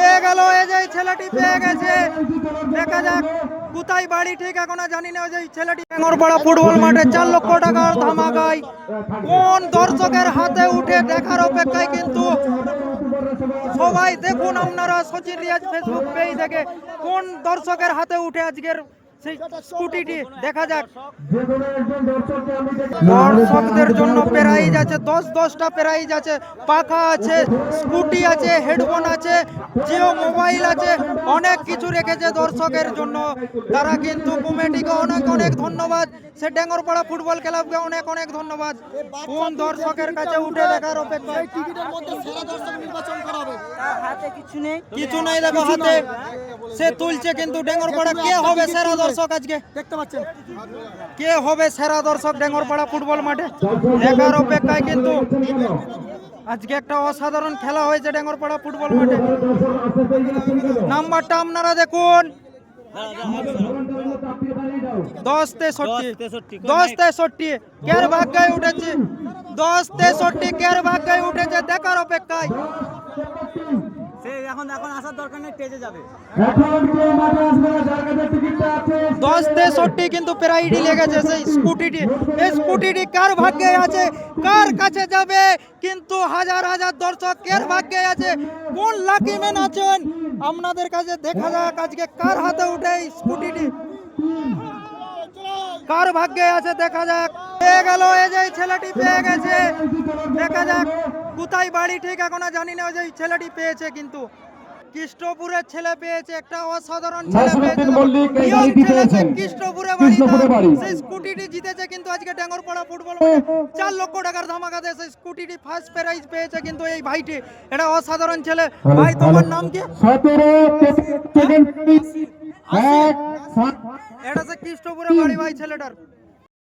পেয়ে গেল, এই যে ছেলেটি পেয়ে গেছে। দেখা যাক কোথায় বাড়ি, ঠিক এখনো জানি না। ওই যে ছেলেটি টেঙ্গরপাড়া ফুটবল মাঠে 4 লক্ষ টাকার ধামাকায় কোন দর্শকের হাতে উঠে দেখার অপেক্ষায় কিন্তু সবাই। দেখুন আপনারা সচিন রিয়াজ ফেসবুক পেজ থেকে কোন দর্শকের হাতে উঠে আজকের সেই স্কুটিটি। দেখা যাক। দর্শকদের জন্য প্রাইজ আছে 10টা প্রাইজ আছে, পাখা আছে, স্কুটি আছে, হেডফোন আছে, জিও মোবাইল আছে, অনেক কিছু রেখেছে দর্শকের জন্য। তারা কিন্তু কমিটিকে অনেক অনেক ধন্যবাদ, সে টেঙ্গরপাড়া ফুটবল ক্লাবকে অনেক অনেক ধন্যবাদ। কোন দর্শকের কাছে উঠে দেখার অপেক্ষা। কিছু নেই, দেখো হাতে সে তুলছে কিন্তু টেঙ্গরপাড়া। কে হবে সেরা দর্শক আজকে দেখতে পাচ্ছেন? কে হবে সেরা দর্শক টেঙ্গরপাড়া ফুটবল মাঠে দেখার অপেক্ষায় কিন্তু। আজকে একটা অসাধারণ খেলা হয়েছে টেঙ্গরপাড়া ফুটবল মাঠে। নাম্বারটা আপনারা দেখুন, 10-63 কের ভাগ্যে উঠেছে, 10-63 কের ভাগ্যে উঠেছে। দেখার অপেক্ষায়। এখন আসার দরকার নেই, স্টেজে যাবে। 10-63 কিন্তু প্রাইডি লেগেছে সেই স্কুটিটি। এই স্কুটিটি কার ভাগ্যে আছে, কার কাছে যাবে কিন্তু হাজার হাজার দর্শক কের ভাগ্যে আছে। কোন লাকি ম্যান আছেন আপনাদের কাছে? দেখা যাক আজকে কার হাতে উঠে এই স্কুটিটি, কার ভাগ্যে আছে। দেখা যাক। পেয়ে গেল, এই যে ছেলেটি পেয়ে গেছে। দেখা যাক কোথায় বাড়ি, ঠিক এখনো জানি না। ওই যে ছেলেটি পেয়েছে কিন্তু কৃষ্ণপুরের ছেলে পেয়েছে, একটা অসাধারণ ছেলে পেয়েছে। কৃষ্ণপুরে বাড়ি, সেই স্কুটিটি জিতেছে কিন্তু আজকে টেঙ্গরপাড়া ফুটবল মাঠে 4 লক্ষ টাকার ধামাকাতে সেই স্কুটিটি ফার্স্ট প্রাইজ পেয়েছে কিন্তু এই ভাইটি। এটা অসাধারণ ছেলে। ভাই তোমার নাম কি? এটা সে কৃষ্ণপুরে বাড়ি ভাই ছেলেটার।